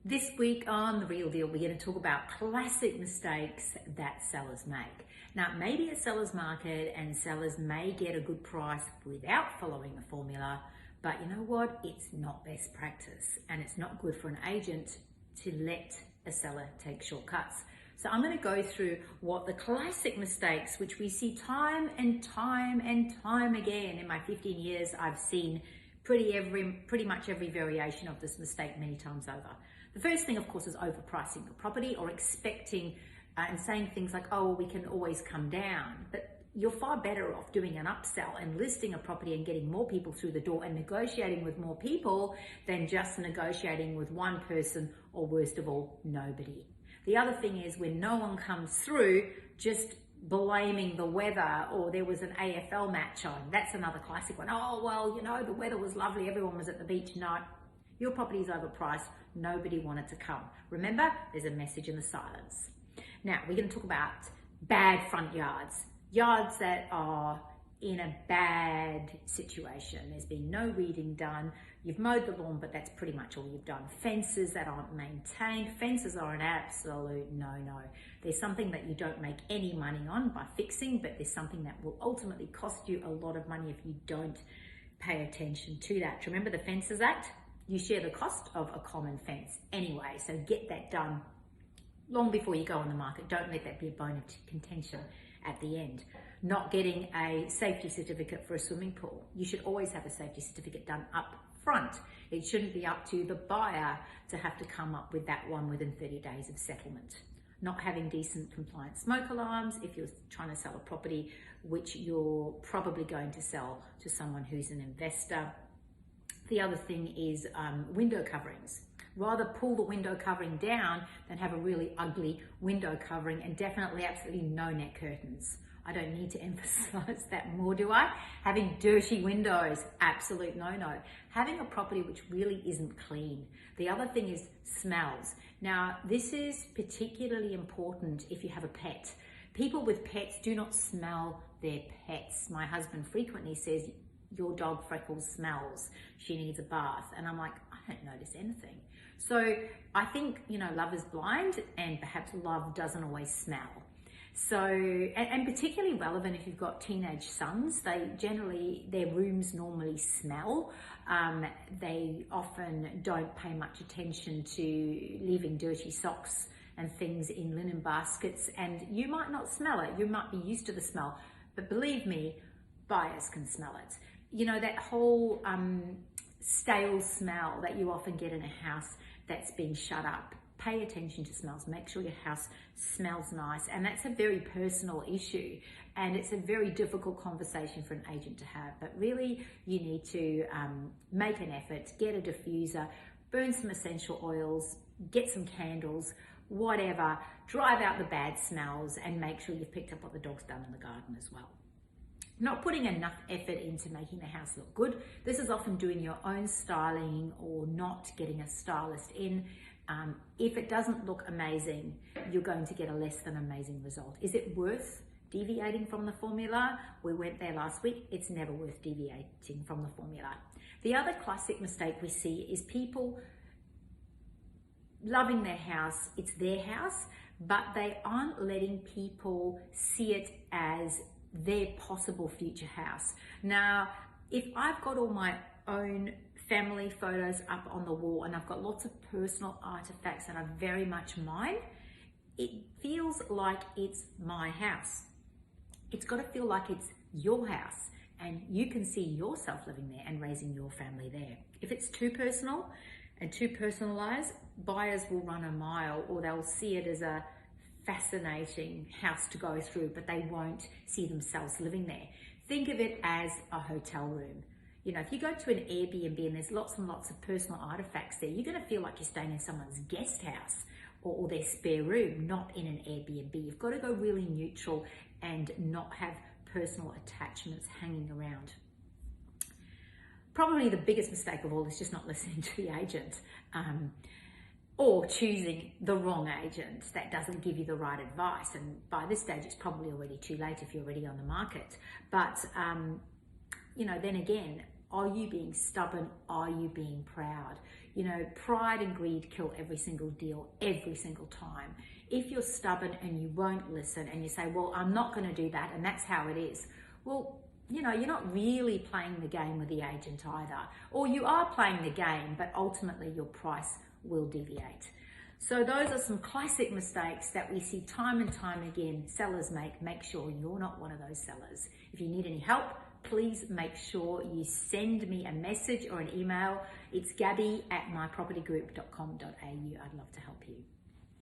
This week on The Real Deal, we're going to talk about classic mistakes that sellers make. Now, maybe a seller's market and sellers may get a good price without following the formula, but you know what? It's not best practice, and it's not good for an agent to let a seller take shortcuts. So I'm going to go through what the classic mistakes, which we see time and time again. In my 15 years, I've seen pretty much every variation of this mistake many times over. The first thing, of course, is overpricing the property or expecting and saying things like, oh, we can always come down. But you're far better off doing an upsell and listing a property and getting more people through the door and negotiating with more people than just negotiating with one person, or worst of all, nobody. The other thing is, when no one comes through, just blaming the weather, or there was an AFL match on. That's another classic one. Oh, well, you know, the weather was lovely, everyone was at the beach. No, your property is overpriced. Nobody wanted to come. Remember, there's a message in the silence. Now, we're going to talk about bad front yards. Yards that are in a bad situation. There's been no weeding done. You've mowed the lawn, but that's pretty much all you've done. Fences that aren't maintained. Fences are an absolute no-no. There's something that you don't make any money on by fixing, but there's something that will ultimately cost you a lot of money if you don't pay attention to that. Remember the Fences Act? You share the cost of a common fence anyway, so get that done long before you go on the market. Don't let that be a bone of contention at the end. Not getting a safety certificate for a swimming pool. You should always have a safety certificate done up front. It shouldn't be up to the buyer to have to come up with that one within 30 days of settlement. Not having decent compliant smoke alarms if you're trying to sell a property which you're probably going to sell to someone who's an investor. The other thing is window coverings. Rather pull the window covering down than have a really ugly window covering, and definitely absolutely no net curtains. I don't need to emphasize that more, do I? Having dirty windows, absolute no-no. Having a property which really isn't clean. The other thing is smells. Now, this is particularly important if you have a pet. People with pets do not smell their pets. My husband frequently says, your dog Freckles smells, she needs a bath. And I'm like, I don't notice anything. So I think, you know, love is blind, and perhaps love doesn't always smell. So, and particularly relevant if you've got teenage sons, their rooms normally smell. They often don't pay much attention to leaving dirty socks and things in linen baskets, and you might not smell it. You might be used to the smell, but believe me, buyers can smell it. You know, that whole stale smell that you often get in a house that's been shut up. Pay attention to smells. Make sure your house smells nice. And that's a very personal issue. And it's a very difficult conversation for an agent to have. But really, you need to make an effort, get a diffuser, burn some essential oils, get some candles, whatever. Drive out the bad smells and make sure you've picked up what the dog's done in the garden as well. Not putting enough effort into making the house look good. This is often doing your own styling or not getting a stylist in. If it doesn't look amazing, you're going to get a less than amazing result. Is it worth deviating from the formula? We went there last week. It's never worth deviating from the formula. The other classic mistake we see is people loving their house. It's their house, but they aren't letting people see it as their possible future house. Now, if I've got all my own family photos up on the wall and I've got lots of personal artifacts that are very much mine, it feels like it's my house. It's got to feel like it's your house and you can see yourself living there and raising your family there. If it's too personal and too personalized, buyers will run a mile, or they'll see it as a fascinating house to go through, but they won't see themselves living there. Think of it as a hotel room. You know, if you go to an Airbnb and there's lots and lots of personal artifacts there, you're going to feel like you're staying in someone's guest house or their spare room, not in an Airbnb. You've got to go really neutral and not have personal attachments hanging around. Probably the biggest mistake of all is just not listening to the agent. Or choosing the wrong agent that doesn't give you the right advice. And by this stage, it's probably already too late if you're already on the market. But, you know, then again, Are you being stubborn? Are you being proud? You know, pride and greed kill every single deal, every single time. If you're stubborn and you won't listen and you say, well, I'm not going to do that and that's how it is, well, you know, you're not really playing the game with the agent either. Or you are playing the game, but ultimately your price will deviate. So those are some classic mistakes that we see time and time again sellers make. Make sure you're not one of those sellers. If you need any help, please make sure you send me a message or an email. It's gabby@mypropertygroup.com.au. I'd love to help you.